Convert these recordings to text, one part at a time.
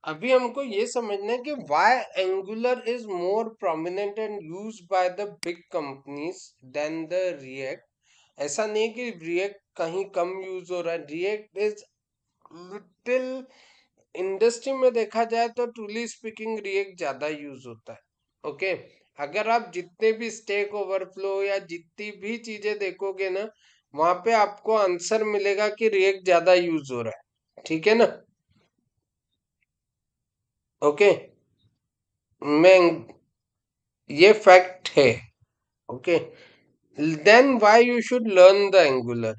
अभी हमको ये समझना है कि why Angular is more prominent and use by the big companies than the React. ऐसा नहीं कि रिएक्ट कहीं कम यूज हो रहा है, रिएक्ट इज लिटिल, इंडस्ट्री में देखा जाए तो ट्रूली स्पीकिंग रिएक्ट ज्यादा यूज होता है। ओके, अगर आप जितने भी स्टेक ओवरफ्लो या जितनी भी चीजें देखोगे ना, वहां पे आपको आंसर मिलेगा कि रिएक्ट ज्यादा यूज हो रहा है। ठीक है ना? ओके, मैं, ये फैक्ट है। Okay, then why you should learn the Angular.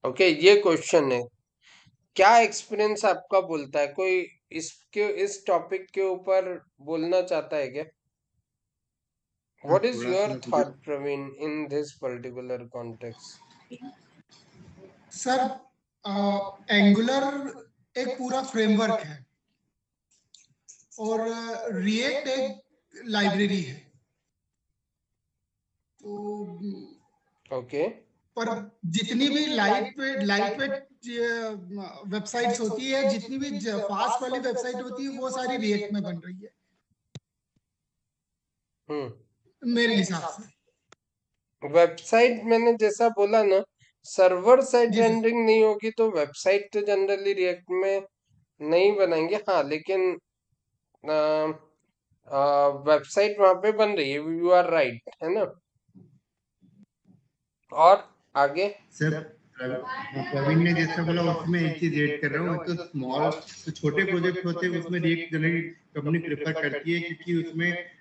Okay, ये क्वेश्चन है। क्या एक्सपीरियंस आपका बोलता है? कोई इसके इस टॉपिक के ऊपर बोलना चाहता है क्या? हाँ, व्हाट इज थोड़ा सा योर मैं थॉट कुछ Praveen in this particular context? Sir, Angular एक पूरा फ्रेमवर्क है और रिएक्ट एक लाइब्रेरी है। तो ओके, पर जितनी भी लाइट वेट वेबसाइट्स होती है, जितनी भी फास्ट वाली वेबसाइट होती है, वो सारी रिएक्ट में बन रही है मेरे हिसाब से। वेबसाइट मैंने जैसा बोला ना, सर्वर साइड जी सर। रेंडरिंग नहीं होगी तो वेबसाइट तो जनरली रिएक्ट में नहीं बनाएंगे। हाँ, लेकिन वेबसाइट वहां पे बन रही है, यू आर राइट, है ना? और आगे? सर प्रवीण ने जैसा बोला उसमें एक चीज ऐड कर रहा हूँ। तो स्मॉल जो छोटे प्रोजेक्ट होते हैं उसमें रिएक्ट जनरली कंपनी प्रेफर करती है, क्योंकि उसमें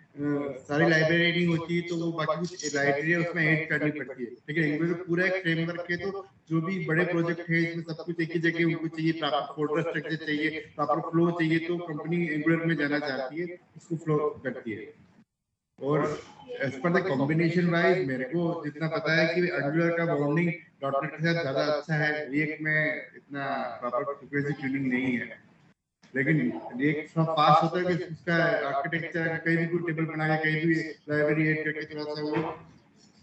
सारी लाइब्रेरी नहीं होती, तो वो बाकी कुछ लाइब्रेरी उसमें ऐड करनी पड़ती है। लेकिन एंगुलर पूरा एक फ्रेमवर्क है, तो जो भी बड़े प्रोजेक्ट है इसमें सब कुछ एक ही जगह उनको चाहिए, प्रॉपर फोल्डर स्ट्रक्चर चाहिए, प्रॉपर फ्लो चाहिए, तो कंपनी एंगुलर में जाना चाहती है, उसको फ्लो करती है। और as per the combination wise मेरे को जितना पता है कि एंगुलर का बाउंडिंग डॉटनेट के साथ ज्यादा अच्छा है, रिएक्ट में इतना प्रॉपर फ्रीक्वेंसी ट्यूनिंग नहीं है। लेकिन रिएक्ट थोड़ा फास्ट होता है कि उसका आर्किटेक्चर कहीं भी कोई टेबल बना के कहीं भी लाइब्रेरी ऐड करके थोड़ा सा वो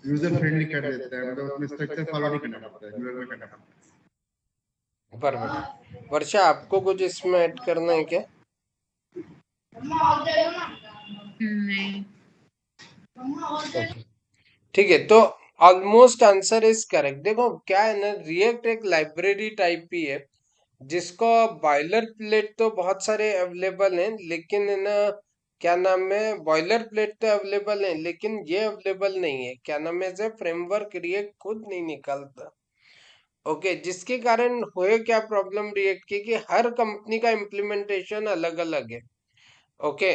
यूजर फ्रेंडली कर देता है, मतलब उसमें स्ट्रक्चर फॉलो नहीं करना पड़ता है, एंगुलर में करना पड़ता है। परफेक्ट। वर्षा, आपको कुछ इसमें ऐड करना है क्या? नहीं। ओके, ठीक है, तो ऑलमोस्ट आंसर इज करेक्ट। देखो क्या है ना, रिएक्ट एक लाइब्रेरी टाइप ही है, जिसको बॉयलर प्लेट तो बहुत सारे अवेलेबल हैं, लेकिन है ना, क्या नाम है, बॉयलर प्लेट तो अवेलेबल है लेकिन ये अवेलेबल नहीं है, क्या नाम है, से फ्रेमवर्क रिएक्ट खुद नहीं निकालता। ओके, जिसके कारण हुए क्या प्रॉब्लम रिएक्ट की कि हर कंपनी का इम्प्लीमेंटेशन अलग अलग है। ओके,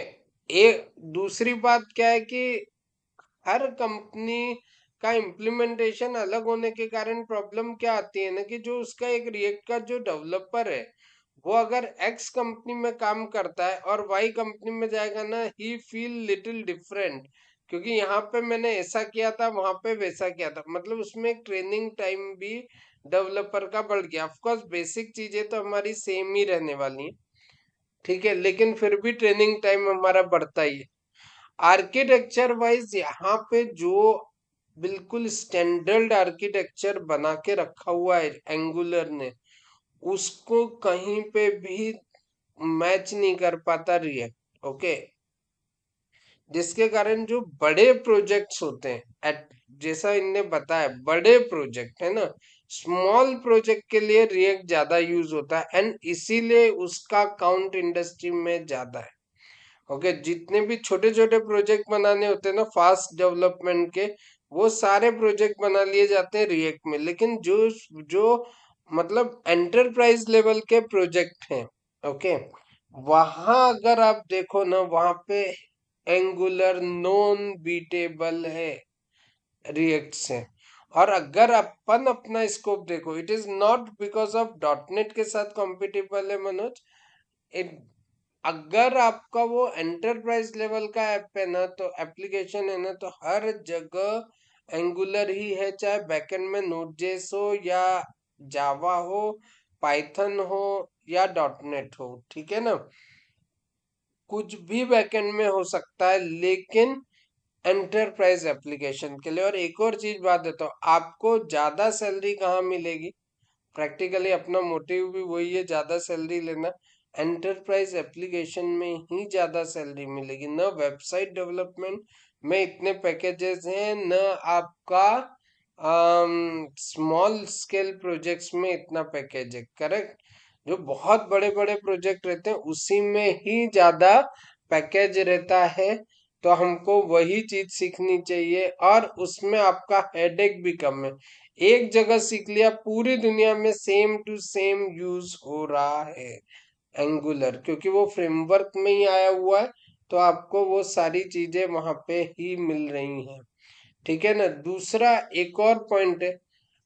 एक दूसरी बात क्या है कि हर कंपनी का इम्प्लीमेंटेशन अलग होने के कारण प्रॉब्लम क्या आती है ना, कि जो उसका एक रिएक्ट का जो डेवलपर है, वो अगर एक्स कंपनी में काम करता है और वाई कंपनी में जाएगा ना, ही फील लिटिल डिफरेंट, क्योंकि यहाँ पे मैंने ऐसा किया था, वहां पे वैसा किया था, मतलब उसमें एक ट्रेनिंग टाइम भी डेवलपर का बढ़ गया। ऑफ कोर्स बेसिक चीजें तो हमारी सेम ही रहने वाली हैं, ठीक है, लेकिन फिर भी ट्रेनिंग टाइम हमारा बढ़ता ही है। आर्किटेक्चर वाइज यहाँ पे जो बिल्कुल स्टैंडर्ड आर्किटेक्चर बना के रखा हुआ है एंगुलर ने, उसको कहीं पे भी मैच नहीं कर पाता रिएक्ट। ओके, जिसके कारण जो बड़े प्रोजेक्ट्स होते हैं, जैसा इनने बताया, बड़े प्रोजेक्ट है ना, स्मॉल प्रोजेक्ट के लिए रिएक्ट ज्यादा यूज होता है, एंड इसीलिए उसका काउंट इंडस्ट्री में ज्यादा है। ओके, जितने भी छोटे छोटे प्रोजेक्ट बनाने होते हैं ना फास्ट डेवलपमेंट के, वो सारे प्रोजेक्ट बना लिए जाते हैं रिएक्ट में, लेकिन जो जो मतलब एंटरप्राइज लेवल के प्रोजेक्ट हैं, ओके, वहां अगर आप देखो ना, वहां पे एंगुलर नॉन बीटेबल है रिएक्ट से। और अगर अपन अपना स्कोप देखो, it is not because of dot net के साथ कॉम्पिटिबल है मनोज। इट, अगर आपका वो एंटरप्राइज लेवल का ऐप है ना, तो एप्लीकेशन है ना, तो हर जगह एंगुलर ही है, चाहे बैकएंड में नोड.जेएस हो या जावा हो, पाइथन हो या डॉटनेट हो, ठीक है ना, कुछ भी बैकएंड में हो सकता है, लेकिन एंटरप्राइज एप्लीकेशन के लिए। और एक और चीज बात देता हूँ, आपको ज्यादा सैलरी कहाँ मिलेगी? प्रैक्टिकली अपना मोटिव भी वही है, ज्यादा सैलरी लेना। एंटरप्राइज एप्लीकेशन में ही ज्यादा सैलरी मिलेगी, न वेबसाइट डेवलपमेंट में इतने पैकेजेस हैं, न आपका स्मॉल स्केल प्रोजेक्ट्स में इतना पैकेज है। करेक्ट? जो बहुत बड़े बड़े प्रोजेक्ट रहते हैं उसी में ही ज्यादा पैकेज रहता है। तो हमको वही चीज सीखनी चाहिए, और उसमें आपका हेडेक भी कम है। एक जगह सीख लिया, पूरी दुनिया में सेम टू सेम यूज हो रहा है एंगुलर, क्योंकि वो फ्रेमवर्क में ही आया हुआ है। तो आपको वो सारी चीजें वहां पे ही मिल रही हैं। ठीक है ना? दूसरा एक और पॉइंट है,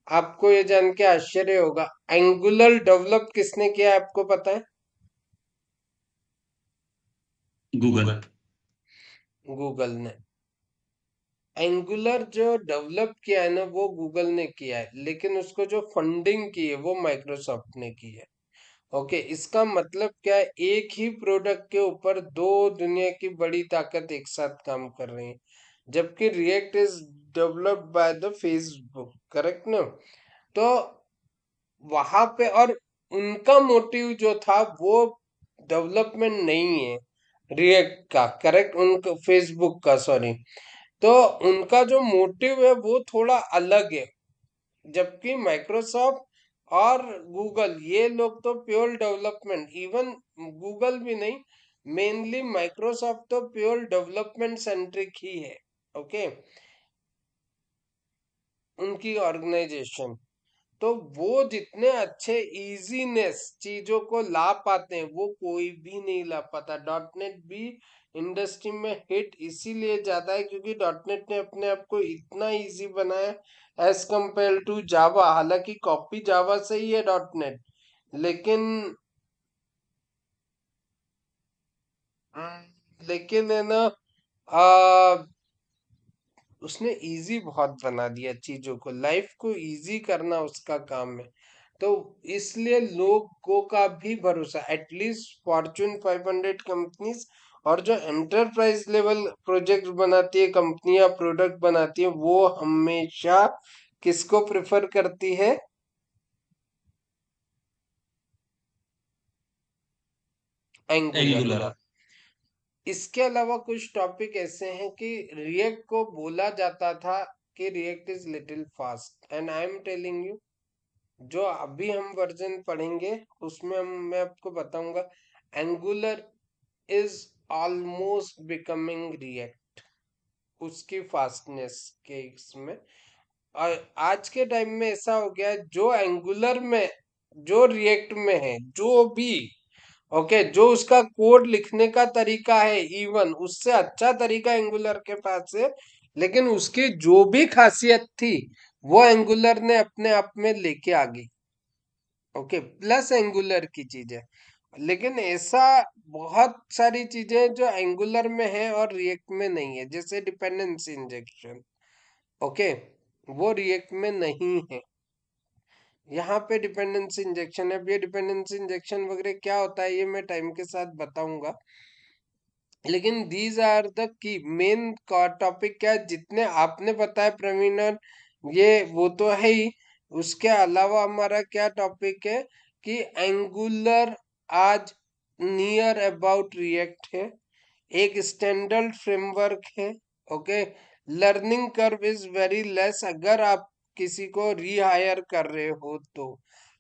आपको ये जान के आश्चर्य होगा, एंगुलर डेवलप किसने किया है, आपको पता है? गूगल। गूगल ने। एंगुलर जो डेवलप किया है ना, वो गूगल ने किया है, लेकिन उसको जो फंडिंग की है वो माइक्रोसॉफ्ट ने की है। ओके, इसका मतलब क्या है, एक ही प्रोडक्ट के ऊपर दो दुनिया की बड़ी ताकत एक साथ काम कर रही है। जबकि react is developed by the Facebook, correct ना? तो वहां पे, और उनका मोटिव जो था वो डेवलपमेंट नहीं है रिएक्ट का, करेक्ट, उनका फेसबुक का, सॉरी। तो उनका जो मोटिव है वो थोड़ा अलग है। जबकि माइक्रोसॉफ्ट और गूगल, ये लोग तो प्योर डेवलपमेंट, इवन गूगल भी नहीं, मेनली माइक्रोसॉफ्ट तो प्योर डेवलपमेंट सेंट्रिक ही है। ओके, उनकी ऑर्गेनाइजेशन, तो वो जितने अच्छे इजीनेस चीजों को ला पाते हैं वो कोई भी नहीं ला पाता। डॉट नेट भी इंडस्ट्री में हिट इसीलिए जाता है क्योंकि डॉट नेट ने अपने आप को इतना इजी बनाया एज कंपेयर टू जावा। हालांकि कॉपी जावा से ही है डॉट नेट, लेकिन लेकिन है ना, उसने इजी बहुत बना दिया चीजों को, लाइफ को इजी करना उसका काम है। तो इसलिए लोगों का भी भरोसा, एटलीस्ट फॉर्चून 500 कंपनीज और जो एंटरप्राइज लेवल प्रोजेक्ट बनाती है कंपनियां, प्रोडक्ट बनाती है, वो हमेशा किसको प्रेफर करती है? एंगुलर। एंगुलर। इसके अलावा कुछ टॉपिक ऐसे हैं कि रिएक्ट को बोला जाता था कि react is little fast, and I am telling you, जो अभी हम वर्जन पढ़ेंगे उसमें मैं आपको बताऊंगा angular is almost becoming react, उसकी फास्टनेस के इसमें। और आज के टाइम में ऐसा हो गया है, जो एंगुलर में, जो रिएक्ट में है, जो भी, ओके, जो उसका कोड लिखने का तरीका है, इवन उससे अच्छा तरीका एंगुलर के पास है। लेकिन उसकी जो भी खासियत थी वो एंगुलर ने अपने आप में लेके आ गई। ओके, प्लस एंगुलर की चीजें। लेकिन ऐसा बहुत सारी चीजें जो एंगुलर में है और रिएक्ट में नहीं है, जैसे डिपेंडेंसी इंजेक्शन। ओके, वो रिएक्ट में नहीं है। यहाँ पे डिपेंडेंसी इंजेक्शन है। अब ये डिपेंडेंसी इंजेक्शन वगैरह क्या होता है ये मैं टाइम के साथ बताऊंगा, लेकिन these are the key main topic. क्या है, जितने आपने बताया प्रवीण, ये वो तो है ही, उसके अलावा हमारा क्या टॉपिक है कि एंगुलर आज नियर अबाउट रिएक्ट है, एक स्टैंडर्ड फ्रेमवर्क है। Okay, learning curve is very less अगर आप किसी को रीहायर कर रहे हो तो।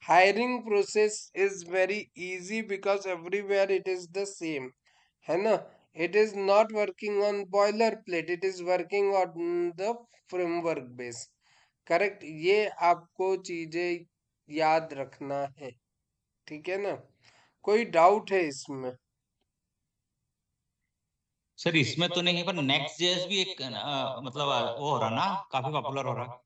Hiring process is very easy because everywhere it is the same, है ना? It is not working on boiler plate, it is working on the framework base. Correct? ये आपको चीजें याद रखना है। ठीक है ना? कोई डाउट है इसमें? सर इसमें तो नहीं है, पर नेक्स्ट जेएस भी एक मतलब वो हो रहा ना, काफी पॉपुलर हो रहा।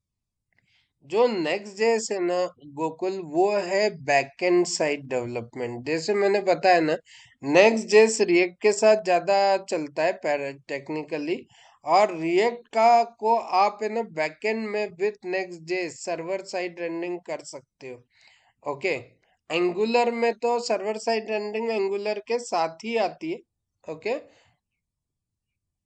जो नेक्स्ट जेस है ना गोकुल, वो है बैकएंड साइड डेवलपमेंट। जैसे मैंने बताया ना, नेक्स्ट जेस रिएक्ट के साथ ज्यादा चलता है टेक्निकली, और रिएक्ट का को आप है ना बैकएंड में विथ नेक्स्ट जेस सर्वर साइड रेंडरिंग कर सकते हो। ओके, एंगुलर में तो सर्वर साइड रेंडरिंग एंगुलर के साथ ही आती है। ओके,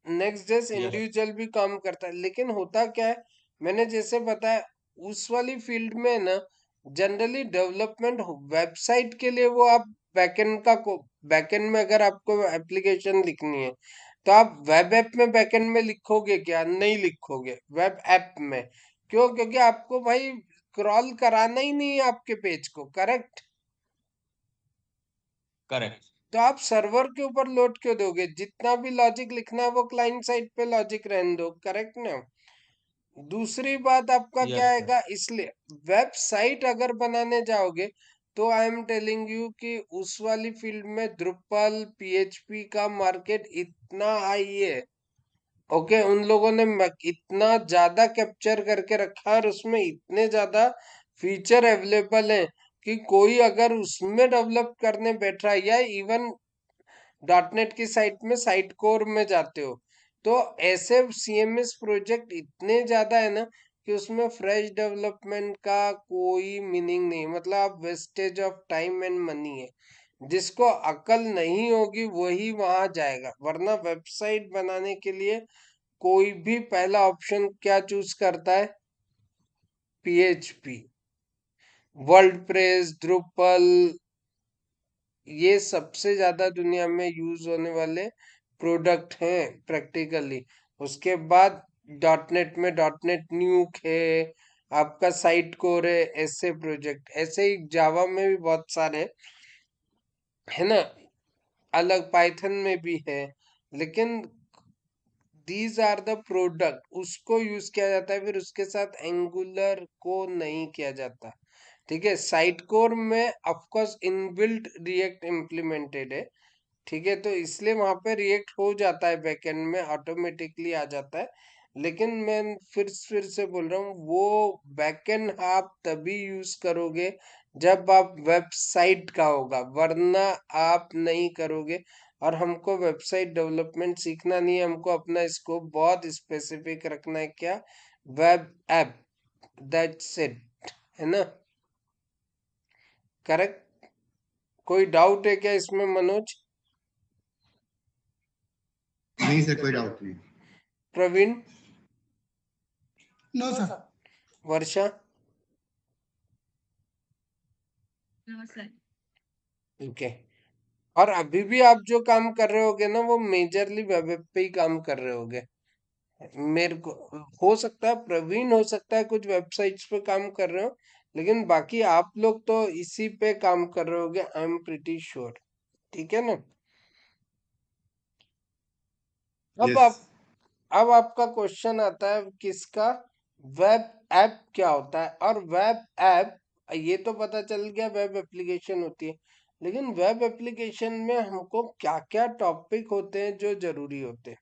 नेक्स्ट जेस यस। इंडिविजुअल भी काम करता है, लेकिन होता क्या है, मैंने जैसे बताया, उस वाली फील्ड में ना जनरली डेवलपमेंट वेबसाइट के लिए वो आप बैकएंड में अगर आपको एप्लीकेशन लिखनी है तो आप वेब ऐप में बैकएंड में लिखोगे क्या? नहीं लिखोगे वेब ऐप में। क्यों? क्योंकि आपको भाई क्रॉल कराना ही नहीं है आपके पेज को, करेक्ट? करेक्ट। तो आप सर्वर के ऊपर लोड क्यों दोगे? जितना भी लॉजिक लिखना है वो क्लाइंट साइड पे लॉजिक रहने दो, करेक्ट ना? दूसरी बात आपका क्या यस सर। आएगा, इसलिए वेबसाइट अगर बनाने जाओगे तो आई एम टेलिंग यू कि उस वाली फील्ड में द्रुपल पीएचपी का मार्केट इतना हाई है। ओके, उन लोगों ने इतना ज्यादा कैप्चर करके रखा है और उसमें इतने ज्यादा फीचर अवेलेबल हैं कि कोई अगर उसमें डेवलप करने बैठ रहा है या इवन डॉट नेट की साइट में साइट कोर में जाते हो तो ऐसे सीएमएस प्रोजेक्ट इतने ज्यादा है ना कि उसमें फ्रेश डेवलपमेंट का कोई मीनिंग नहीं, मतलब आप wastage of time and money है। जिसको अकल नहीं होगी वही वहां जाएगा, वरना वेबसाइट बनाने के लिए कोई भी पहला ऑप्शन क्या चूज करता है? पीएचपी, वर्ल्डप्रेस, drupal, ये सबसे ज्यादा दुनिया में यूज होने वाले प्रोडक्ट हैं प्रैक्टिकली। उसके बाद डॉट नेट में डॉट नेट न्यूक है, आपका साइट कोर है, ऐसे प्रोजेक्ट। ऐसे ही जावा में भी बहुत सारे है ना, अलग पाइथन में भी है। लेकिन दीज आर द प्रोडक्ट, उसको यूज किया जाता है, फिर उसके साथ एंगुलर को नहीं किया जाता। ठीक है, साइट कोर में ऑफकोर्स इनबिल्ट रिएक्ट इम्प्लीमेंटेड है। ठीक है, तो इसलिए वहां पे रिएक्ट हो जाता है, बैकएंड में ऑटोमेटिकली आ जाता है। लेकिन मैं फिर से बोल रहा हूँ, वो बैकएंड आप तभी यूज करोगे जब आप वेबसाइट का होगा, वरना आप नहीं करोगे। और हमको वेबसाइट डेवलपमेंट सीखना नहीं है, हमको अपना स्कोप बहुत स्पेसिफिक रखना है। क्या? वेब ऐप, दैट्स इट, है ना? करेक्ट? कोई डाउट है क्या इसमें मनोज? नहीं सर, कोई डाउट नहीं। Praveen? No sir. Varsha? No sir. Okay. और अभी भी आप जो काम कर रहे होगे ना वो मेजरली वेब ऐप पे ही काम कर रहे होगे। मेरे को हो सकता है प्रवीण, हो सकता है कुछ वेबसाइट्स पे काम कर रहे हो, लेकिन बाकी आप लोग तो इसी पे काम कर रहे होगे, आई एम प्रिटी श्योर। ठीक है ना? अब यस। आप अब आपका क्वेश्चन आता है किसका? वेब ऐप क्या होता है? और वेब ऐप, ये तो पता चल गया वेब एप्लीकेशन होती है, लेकिन वेब एप्लीकेशन में हमको क्या क्या टॉपिक होते हैं जो जरूरी होते हैं,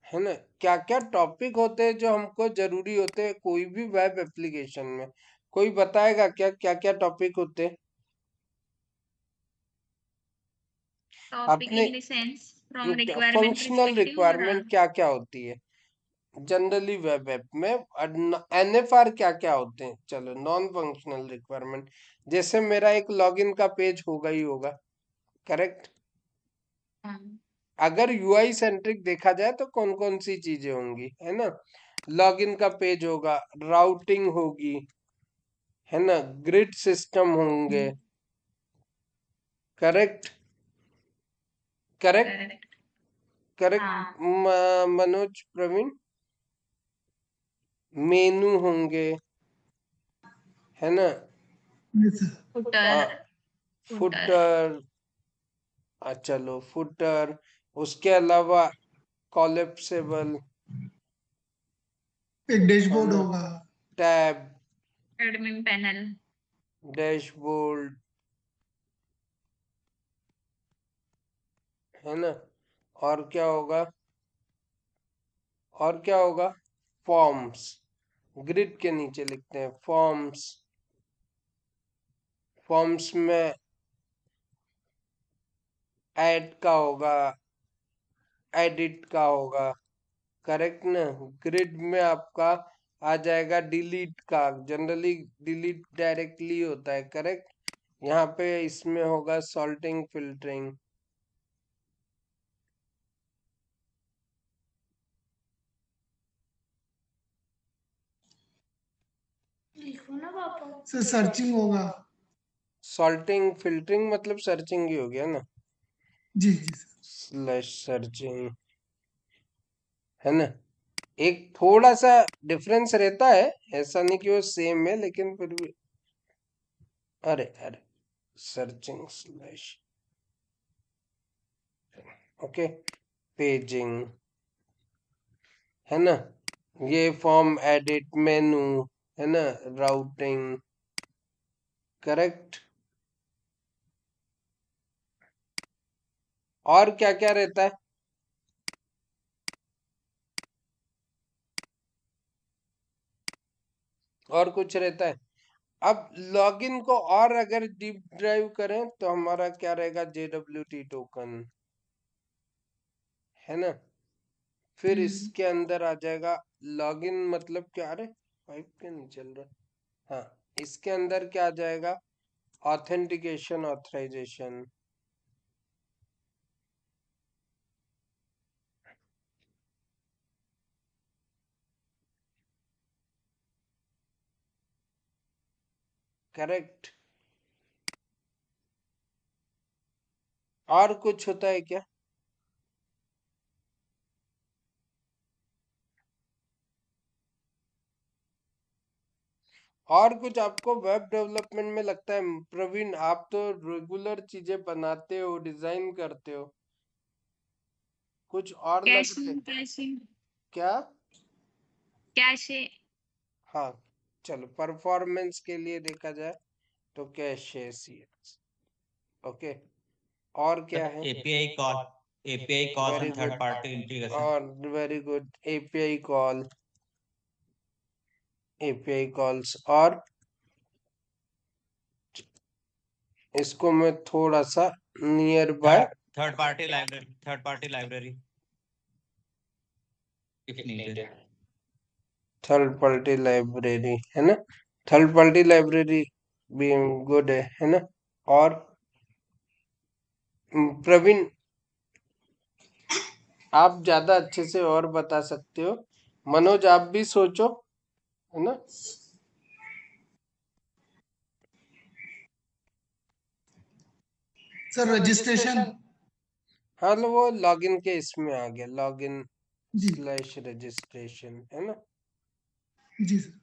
है ना? क्या क्या टॉपिक होते हैं जो हमको जरूरी होते हैं कोई भी वेब एप्लीकेशन में? कोई बताएगा क्या क्या क्या टॉपिक होते हैं टॉपिक अपने? In the sense from requirement functional perspective और रिक्वायरमेंट क्या क्या होती है जनरली वेब ऐप में? एनएफआर क्या क्या होते हैं? चलो, नॉन फंक्शनल रिक्वायरमेंट, जैसे मेरा एक लॉगिन का पेज होगा ही होगा, करेक्ट? अगर यूआई सेंट्रिक देखा जाए तो कौन कौन सी चीजें होंगी, है ना? लॉगिन का पेज होगा, राउटिंग होगी, है ना, ग्रिड सिस्टम होंगे, करेक्ट? करेक्ट? करेक्ट। हाँ। करेक्ट मनोज, प्रवीण? मेनू होंगे, है ना? Yes sir. Footer. Footer. Footer, चलो फुटर। उसके अलावा कॉलेप्सेबल, एक है डैशबोर्ड ना, होगा। Tab, admin panel. डैशबोर्ड, है ना? और क्या होगा? और क्या होगा? फॉर्म्स, ग्रिड के नीचे लिखते हैं फॉर्म्स। फॉर्म्स में ऐड का होगा, एडिट का होगा, करेक्ट ना? ग्रिड में आपका आ जाएगा डिलीट का, जनरली डिलीट डायरेक्टली होता है, करेक्ट? यहाँ पे इसमें होगा सॉल्टिंग, फिल्टरिंग। सर सर्चिंग होगा। सॉर्टिंग फिल्टरिंग मतलब सर्चिंग ही हो गया ना, जी जी सर। स्लैश सर्चिंग, है ना। एक थोड़ा सा डिफरेंस रहता है, ऐसा नहीं कि वो सेम है, लेकिन फिर भी, अरे अरे, सर्चिंग स्लैश, ओके, पेजिंग, है ना। ये फॉर्म एडिट मेनू, है ना, राउटिंग, करेक्ट। और क्या क्या रहता है? और कुछ रहता है? अब लॉगिन को और अगर डीप ड्राइव करें तो हमारा क्या रहेगा, JWT टोकन, है ना। फिर इसके अंदर आ जाएगा लॉगिन, मतलब क्या, अरे पाइप क्यों नहीं चल रहा, हाँ, इसके अंदर क्या आ जाएगा, ऑथेंटिकेशन ऑथराइजेशन, करेक्ट। और कुछ होता है क्या? और कुछ आपको वेब डेवलपमेंट में लगता है? प्रवीण, आप तो रेगुलर चीजें बनाते हो, डिजाइन करते हो, कुछ और लग रहे? कैशिंग कैशिंग क्या? कैशे। हाँ, चलो, परफॉर्मेंस के लिए देखा जाए तो कैशे CS, ओके। और क्या है? API calls very and third good, party integration. और very good, API call, API calls. और इसको मैं थोड़ा सा nearby, third party library if needed. Third party library, है ना, थर्ड पार्टी लाइब्रेरी भी गुड है ना। और प्रवीण, आप ज्यादा अच्छे से और बता सकते हो। मनोज, आप भी सोचो, है ना। Sir registration. हाँ, तो वो लॉगिन के इसमें आ गया, लॉगिन जी स्लैश रजिस्ट्रेशन, है ना। जी सर।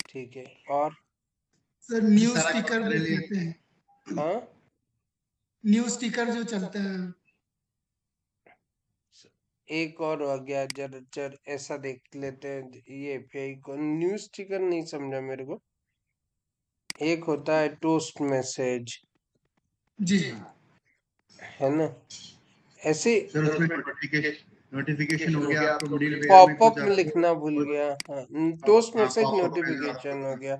ठीक है। और सर न्यू सारा स्टिकर ले लिया। देते हैं, हाँ, न्यू स्टिकर जो चलते हैं। एक और हो गया, जर ऐसा देख लेते हैं, ये API को न्यू स्टिकर नहीं समझा मेरे को। एक होता है टोस्ट मैसेज, जी है ना, ऐसे। सर उसमें नोटिफिकेशन हो गया आपको मिडिलवेयर में पॉपअप कुछ में आपको। लिखना भूल गया, हाँ, टोस्ट हाँ मैसेज पॉपअप में आपको। नोटिफिकेशन हो गया,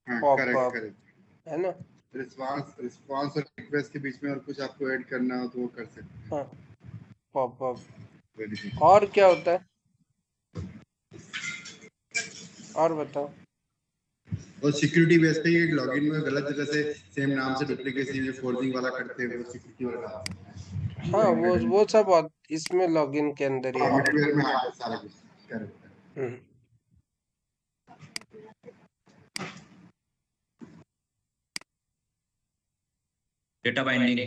हाँ करेक्ट पॉपअप, करेक्ट। है ना। रिस्पांस और रिक्वेस्ट के बीच में और कुछ आपको ऐड करना हो तो वो कर सकते हाँ, पॉपअप। हैं। Very good. और क्या होता है? और बताओ। और सिक्योरिटी बेस पे एक लॉगिन में गलत जगह से सेम नाम से डुप्लीकेसी जो फोर्जिंग वाला करते हैं वो सिक्योरिटी वाला डाल सकते हैं। हाँ, वो सब इसमें लॉगिन के अंदर ही हाँ आता मिडवेयर में आता है सारा कुछ। करेक्ट। है। डेटा बाइंडिंग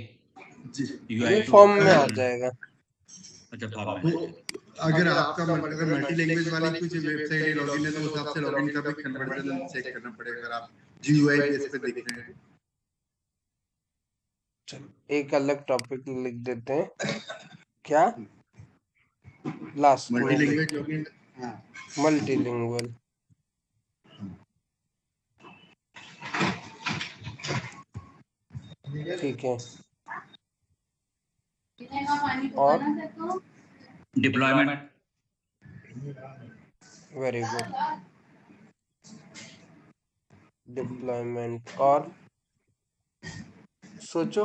जी ये UI फॉर्म टू। में आ जाएगा। अच्छा फॉर्म वो में। अगर आपका अगर मल्टी लैंग्वेज वाली कुछ वेबसाइट है लॉगिन है तो उस हिसाब से लॉगिन का भी कन्वर्जन चेक करना पड़ेगा अगर आप GUI बेस पे देख रहे हैं। चलो, एक अलग टॉपिक लिख देते हैं, क्या, लास्ट में मल्टी लिख, लैंग्वेज लॉगिन। हाँ मल्टीलिंगुअल, ठीक है। और डिप्लॉयमेंट। Very good, deployment. और सोचो।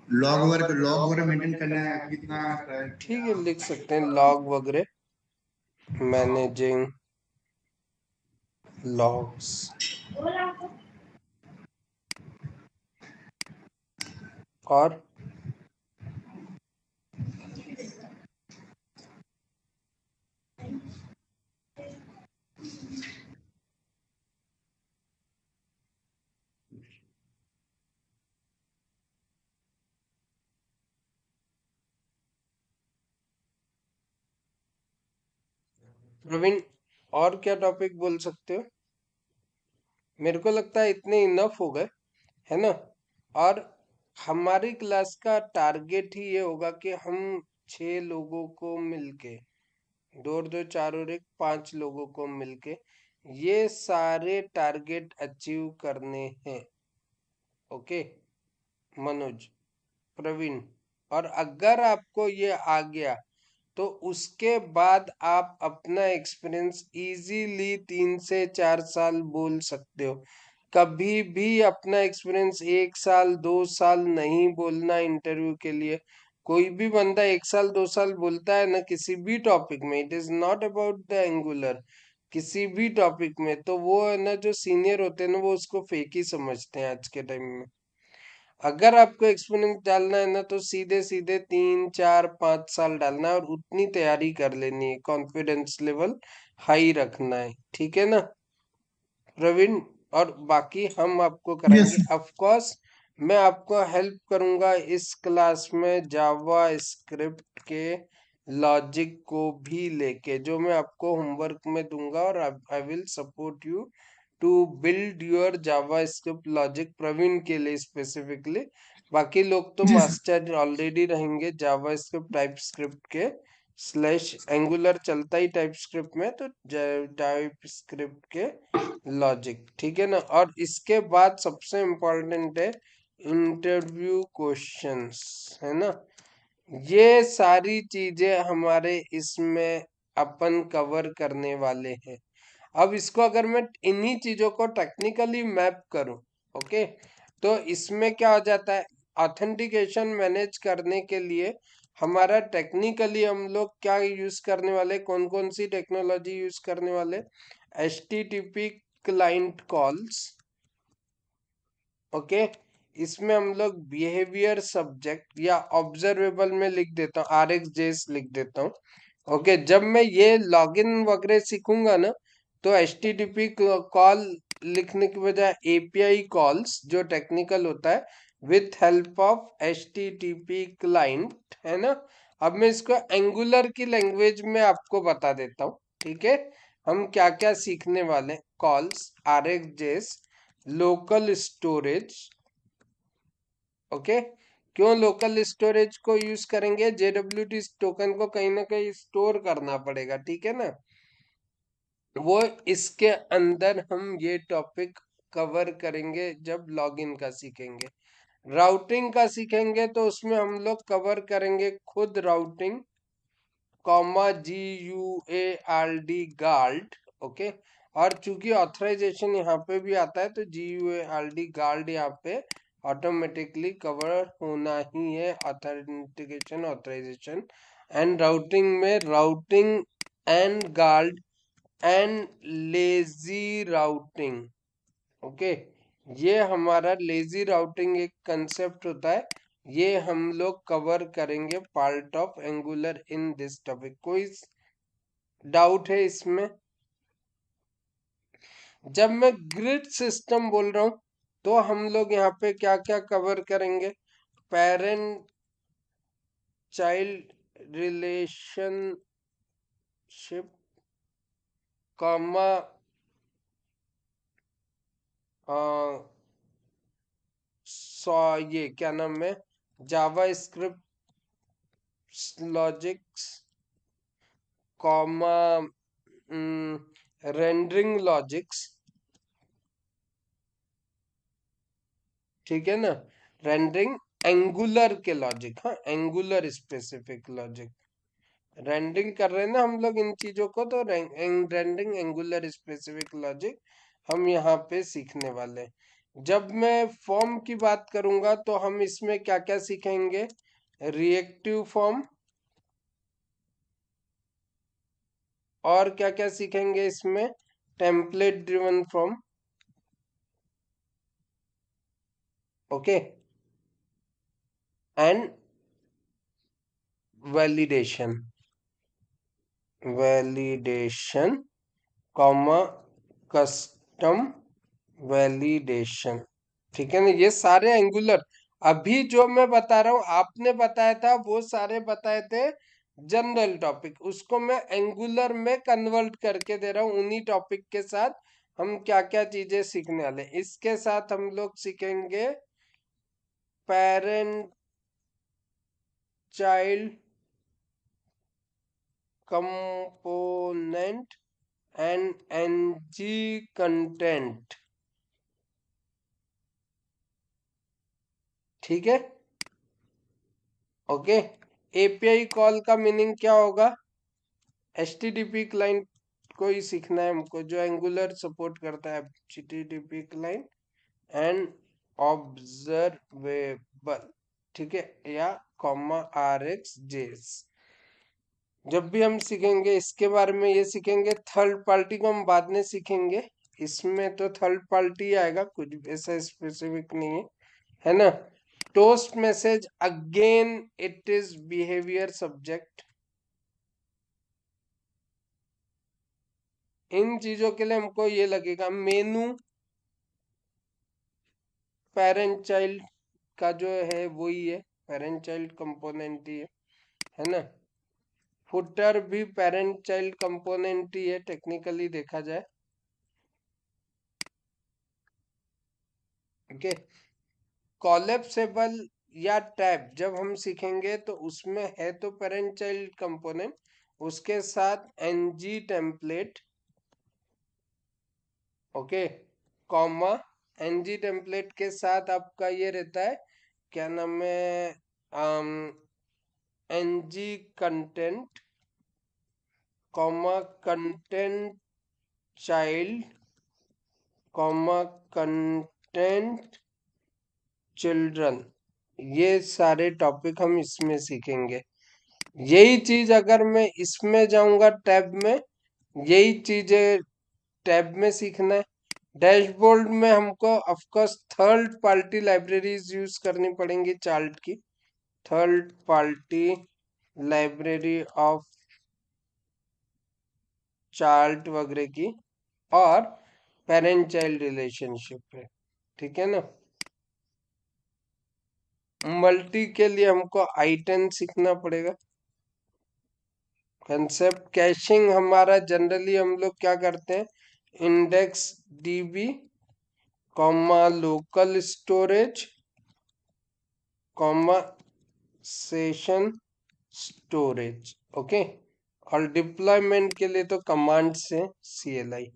लॉग वगैरह मेंटेन करना है कितना है। ठीक है, लिख सकते हैं लॉग वगैरह, मैनेजिंग लॉग्स, और प्रवीण, और क्या टॉपिक बोल सकते हो? मेरे को लगता है इतने इनफ हो गए, है ना? और हमारी क्लास का टारगेट ही ये होगा कि हम 6 लोगों को मिलके, दो और दो चार और एक 5 लोगों को मिलके ये सारे टारगेट अचीव करने हैं। ओके मनोज, प्रवीण, और अगर आपको ये आ गया तो उसके बाद आप अपना एक्सपीरियंस इजीली 3 से 4 साल बोल सकते हो। कभी भी अपना एक्सपीरियंस 1 साल 2 साल नहीं बोलना इंटरव्यू के लिए। कोई भी बंदा 1 साल 2 साल बोलता है ना किसी भी टॉपिक में, it is not about the angular, किसी भी टॉपिक में, तो वो है ना जो सीनियर होते हैं ना वो उसको फेक ही समझते हैं आज के टाइम में। अगर आपको एक्सपीरियंस डालना है ना तो सीधे सीधे 3 4 5 साल डालना है और उतनी तैयारी कर लेनी है, कॉन्फिडेंस लेवल हाई रखना है, ठीक है ना प्रवीण? और बाकी हम आपको यस कराएंगे ऑफ कोर्स। मैं आपको हेल्प करूंगा इस क्लास में जावा स्क्रिप्ट के लॉजिक को भी लेके, जो मैं आपको होमवर्क में दूंगा, और I will support you to build your javascript logic, Praveen के लिए स्पेसिफिकली। बाकी लोग तो जी सर। मास्टर ऑलरेडी रहेंगे जावा स्क्रिप्ट टाइप स्क्रिप्ट के, स्लैश एंगुलर चलता ही टाइप स्क्रिप्ट में, तो टाइप स्क्रिप्ट के लॉजिक, ठीक है ना? और इसके बाद सबसे इम्पोर्टेंट है इंटरव्यू क्वेश्चंस, है ना? ये सारी चीजें हमारे इसमें अपन कवर करने वाले हैं। अब इसको अगर मैं इन्हीं चीजों को टेक्निकली मैप करूं, ओके, तो इसमें क्या हो जाता है, ऑथेंटिकेशन मैनेज करने के लिए हमारा टेक्निकली हम लोग क्या यूज करने वाले, कौन कौन सी टेक्नोलॉजी यूज करने वाले? HTTP client calls, okay. इसमें हम लोग बिहेवियर सब्जेक्ट या ऑब्जर्वेबल में लिख देता हूँ, RxJS लिख देता हूँ, ओके। जब मैं ये लॉगिन वगैरह सीखूंगा ना तो HTTP कॉल लिखने की बजाय API कॉल्स जो टेक्निकल होता है with help of HTTP client, है ना? अब मैं इसको एंगुलर की लैंग्वेज में आपको बता देता हूँ, ठीक है? हम क्या क्या सीखने वाले? Calls, RxJS, local storage, okay. क्यों लोकल स्टोरेज को यूज करेंगे? JWT टोकन को कहीं ना कहीं स्टोर करना पड़ेगा, ठीक है ना? वो इसके अंदर हम ये टॉपिक कवर करेंगे जब लॉगिन का सीखेंगे। राउटिंग का सीखेंगे तो उसमें हम लोग कवर करेंगे खुद राउटिंग, GUARD गार्ड, ओके। और चूंकि ऑथराइजेशन यहाँ पे भी आता है तो GUARD गार्ड यहाँ पे ऑटोमेटिकली कवर होना ही है, ऑथेंटिकेशन ऑथराइजेशन एंड राउटिंग में routing and guard and lazy routing, okay. ये हमारा लेजी राउटिंग एक कंसेप्ट होता है, ये हम लोग कवर करेंगे part of angular in this topic. कोई डाउट है इसमें? जब मैं ग्रिड सिस्टम बोल रहा हूं तो हम लोग यहाँ पे क्या क्या कवर करेंगे? पेरेंट चाइल्ड रिलेशनशिप, कॉमा ये क्या नाम है, JavaScript logics, comma rendering logics, ठीक है ना? रेंडरिंग एंगुलर के लॉजिक, हाँ एंगुलर स्पेसिफिक लॉजिक, रेंडरिंग कर रहे हैं ना हम लोग इन चीजों को, तो रेंडरिंग एंगुलर स्पेसिफिक लॉजिक हम यहाँ पे सीखने वाले हैं। जब मैं फॉर्म की बात करूंगा तो हम इसमें क्या क्या सीखेंगे? रिएक्टिव फॉर्म, और क्या क्या सीखेंगे इसमें? Template driven form, okay. And validation, validation comma custom validation, ठीक है ना। ये सारे एंगुलर, अभी जो मैं बता रहा हूं आपने बताया था वो सारे बताए थे जनरल टॉपिक, उसको मैं एंगुलर में कन्वर्ट करके दे रहा हूं। उन्हीं टॉपिक के साथ हम क्या क्या चीजें सीखने वाले हैं। इसके साथ हम लोग सीखेंगे parent child component and NG content, ठीक है, ओके। एपीआई कॉल का मीनिंग क्या होगा? एचटीटीपी क्लाइंट को ही सीखना है हमको, जो एंगुलर सपोर्ट करता है, एचटीटीपी क्लाइंट एंड ऑब्जर्वेबल, ठीक है, या कॉमा आरएक्स जेएस। जब भी हम सीखेंगे इसके बारे में, ये सीखेंगे। थर्ड पार्टी को हम बाद में सीखेंगे, इसमें तो थर्ड पार्टी आएगा, कुछ ऐसा स्पेसिफिक नहीं है ना। Toast message again it is behaviour subject. इन चीजों के लिए हमको ये लगेगा मेनू पेरेंट चाइल्ड का जो है वही है, पेरेंट चाइल्ड कंपोनेंट ही है ना। फुटर भी पेरेंट चाइल्ड कंपोनेंट ही है टेक्निकली देखा जाए, ओके। कॉलेप्सेबल या टैब जब हम सीखेंगे तो उसमें है तो पेरेंट चाइल्ड कंपोनेंट, उसके साथ NG template, okay, comma NG template के साथ आपका ये रहता है, क्या नाम है, NG content comma content child comma content children, ये सारे टॉपिक हम इसमें सीखेंगे। यही चीज अगर मैं इसमें जाऊंगा टैब में, यही चीजें टैब में सीखना है। डैशबोर्ड में हमको of course third party libraries use करनी पड़ेंगी चार्ट की, third party library of chart वगैरह की, और पेरेंट चाइल्ड रिलेशनशिप है, ठीक है ना। मल्टी के लिए हमको आई10 सीखना पड़ेगा। कंसेप्ट कैशिंग हमारा जनरली हम लोग क्या करते हैं, index dB comma local storage comma session storage, okay. और डिप्लॉयमेंट के लिए तो कमांड से CLI,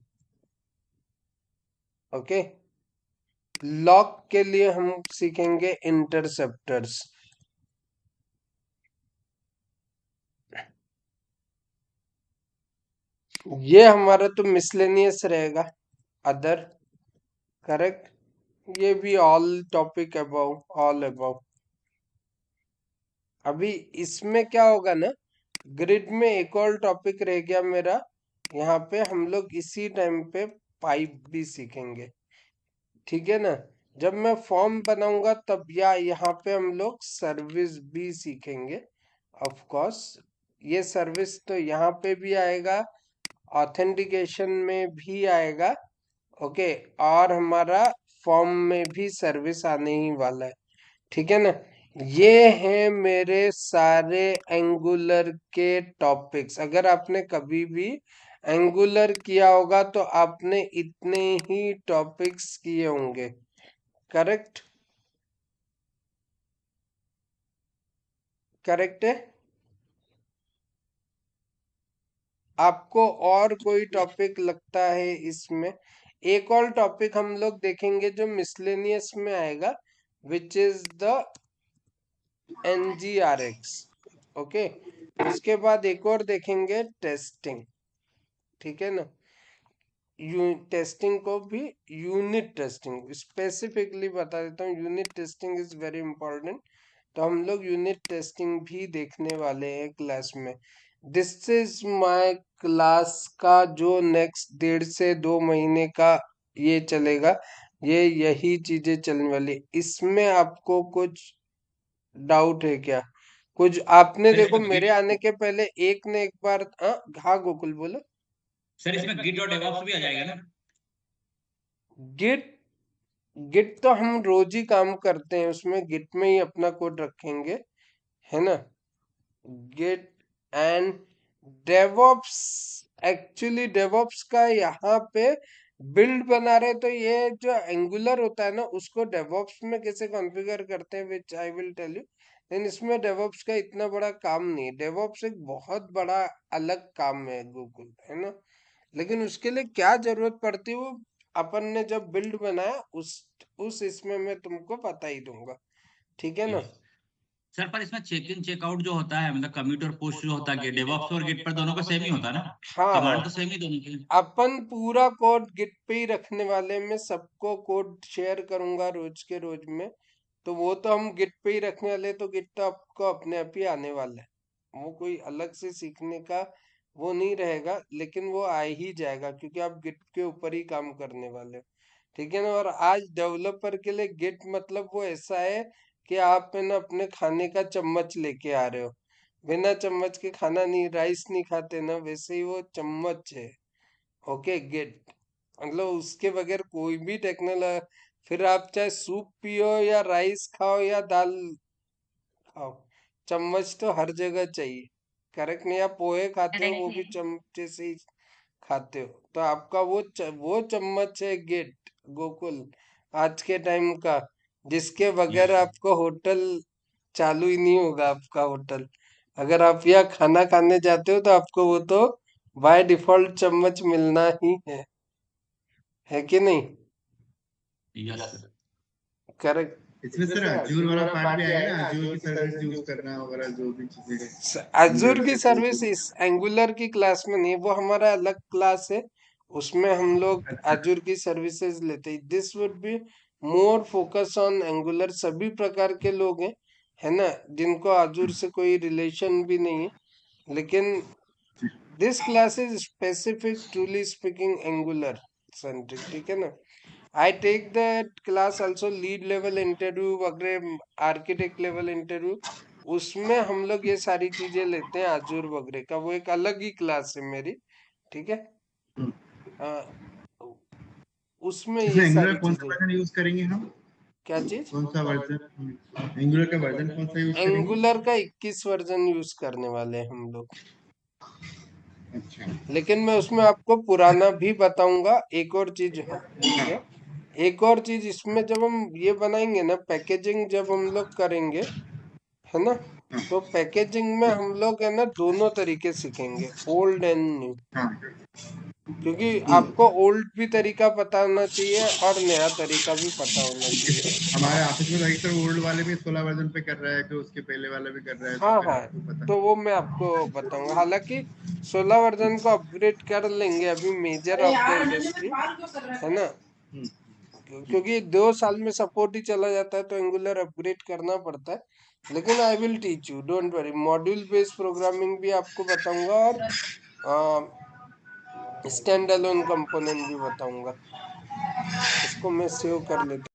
ओके। लॉक के लिए हम सीखेंगे इंटरसेप्टर्स, ये हमारा तो मिसलेनियस रहेगा, अदर, करेक्ट। ये भी all topic about, all about. अभी इसमें क्या होगा ना, ग्रिड में एक और टॉपिक रह गया मेरा, यहाँ पे हम लोग इसी टाइम पे पाइप भी सीखेंगे, ठीक है ना। जब मैं फॉर्म बनाऊंगा तब, या यहाँ पे हम लोग सर्विस भी सीखेंगे, ऑफ कोर्स। ये सर्विस तो यहाँ पे भी आएगा, ऑथेंटिकेशन में भी आएगा, ओके, और हमारा फॉर्म में भी सर्विस आने ही वाला है, ठीक है ना। ये हैं मेरे सारे एंगुलर के टॉपिक्स। अगर आपने कभी भी एंगुलर किया होगा तो आपने इतने ही टॉपिक्स किए होंगे, करेक्ट, करेक्ट है। आपको और कोई टॉपिक लगता है इसमें? एक और टॉपिक हम लोग देखेंगे जो मिसलेनियस में आएगा, which is the NGRX, okay. उसके बाद एक और देखेंगे टेस्टिंग, ठीक है ना। टेस्टिंग को भी, यूनिट टेस्टिंग स्पेसिफिकली बता देता हूँ, unit testing is very important. तो हम लोग यूनिट टेस्टिंग भी देखने वाले हैं क्लास में। दिस इज माय क्लास का जो नेक्स्ट 1.5 से 2 महीने का ये चलेगा, ये यही चीजें चलने वाली। इसमें आपको कुछ डाउट है क्या कुछ? आपने सर देखो इसमें मेरे गिट आने के पहले एक ने एक बार हाँ गोकुल बोलो। सर इसमें गिट और डेवऑप्स भी आ जाएगा ना? गिट गिट तो हम रोज ही काम करते हैं, उसमें गिट में ही अपना कोड रखेंगे, है ना। Git and DevOps, actually DevOps का यहाँ पे बिल्ड बना रहे, तो ये जो एंगुलर होता है ना उसको डेवऑप्स में कैसे कॉन्फ़िगर करते हैं विच आई विल टेल यू। लेकिन इसमें डेवऑप्स का इतना बड़ा काम नहीं है, डेवऑप्स एक बहुत बड़ा अलग काम है गूगल, है ना। लेकिन उसके लिए क्या जरूरत पड़ती है वो अपन ने जब बिल्ड बनाया उस इसमें मैं तुमको बता ही दूंगा, ठीक है ना। यस सर, पर इसमें चेक इन चेकआउट जो होता है, मतलब कमिट और पुश जो होता है, डेवऑप्स और गिट पर दोनों का सेम ही होता है ना? हाँ हाँ, कमांड तो सेम ही दोनों के। अपन पूरा कोड गिट पे ही रखने वाले, मैं सबको कोड शेयर करूंगा रोज के रोज में, तो वो तो हम गिट पे ही रखने वाले, तो गिट तो आपको अपने आप ही आने वाला है, वो कोई अलग से सीखने का वो नहीं रहेगा, लेकिन वो आ ही जाएगा क्योंकि आप गिट के ऊपर ही काम करने वाले हो, ठीक है ना। और आज डेवलपर के लिए गिट मतलब वो ऐसा है कि आप है ना अपने खाने का चम्मच लेके आ रहे हो, बिना चम्मच के खाना नहीं, राइस नहीं खाते ना, वैसे ही वो चम्मच है। ओके गिट मतलब उसके बगैर कोई भी टेक्नोलॉजी, फिर आप चाहे सूप पियो या राइस खाओ या दाल खाओ, चम्मच तो हर जगह चाहिए, करेक्ट नहीं? आप पोहे खाते हो वो करेक्ट भी है। चमचे से ही खाते हो, तो आपका वो चम्मच है गिट, गोकुल, आज के टाइम का, जिसके बगैर यस आपको होटल चालू ही नहीं होगा, आपका होटल। अगर आप यहाँ खाना खाने जाते हो तो आपको वो तो बाय डिफॉल्ट चम्मच मिलना ही है कि नहीं? Yes sir. करेक्ट। इसमें सर अजूर वाला पार्ट भी आएगा ना, अजूर की सर्विस यूज करना वगैरह जो भी चीजें अजूर एंगुलर की से सर्विस इस एंगुलर की क्लास में नहीं है, वो हमारा अलग क्लास है, उसमें हम लोग अच्छा अजूर की सर्विसेज लेते हैं। This would be more focus on angular, सभी प्रकार के लोग हैं, है ना, जिनको अजूर से कोई रिलेशन भी नहीं है, लेकिन this class is specific truly speaking Angular centric, ठीक है ना। I take that class also, lead level interview वगैरह, आर्किटेक्ट लेवल इंटरव्यू, उसमें हम लोग ये सारी चीजें लेते हैं आजूर वगैरह का, वो एक अलग ही क्लास है मेरी, ठीक है। अ, उसमें ये इसमें एंगुलर सारी कौन सा चीजें। वर्जन यूज करेंगे हम, क्या चीज? कौन सा वर्जन एंगुलर का वर्जन कौन सा यूज करेंगे? एंगुलर का 21 वर्जन यूज करने वाले हैं हम लोग, अच्छा लेकिन मैं उसमें आपको पुराना भी बताऊंगा। एक और चीज है, एक और चीज इसमें जब हम ये बनाएंगे ना पैकेजिंग, जब हम लोग करेंगे, है ना, तो पैकेजिंग में हम लोग है ना दोनों तरीके सीखेंगे, ओल्ड एंड न्यू, हाँ क्योंकि आपको ओल्ड भी तरीका पता होना चाहिए और नया तरीका भी पता होना चाहिए। हमारे ऑफिस में अधिकतर ओल्ड वाले भी 16 वर्जन पे कर रहा है, कि उसके पहले वाला भी कर रहा है, तो हाँ फिर हाँ, आपको पता तो वो मैं आपको बताऊंगा, हालांकि 16 वर्जन को अपग्रेड कर लेंगे अभी मेजर ऑफ द इंडस्ट्री, है ना, हम्म, क्योंकि 2 साल में सपोर्ट ही चला जाता है तो एंगुलर अपग्रेड करना पड़ता है। लेकिन I will teach you, don't worry, module based programming भी आपको बताऊंगा और स्टैंड अलोन कंपोनेंट भी बताऊंगा। इसको मैं सेव कर लेता हूँ।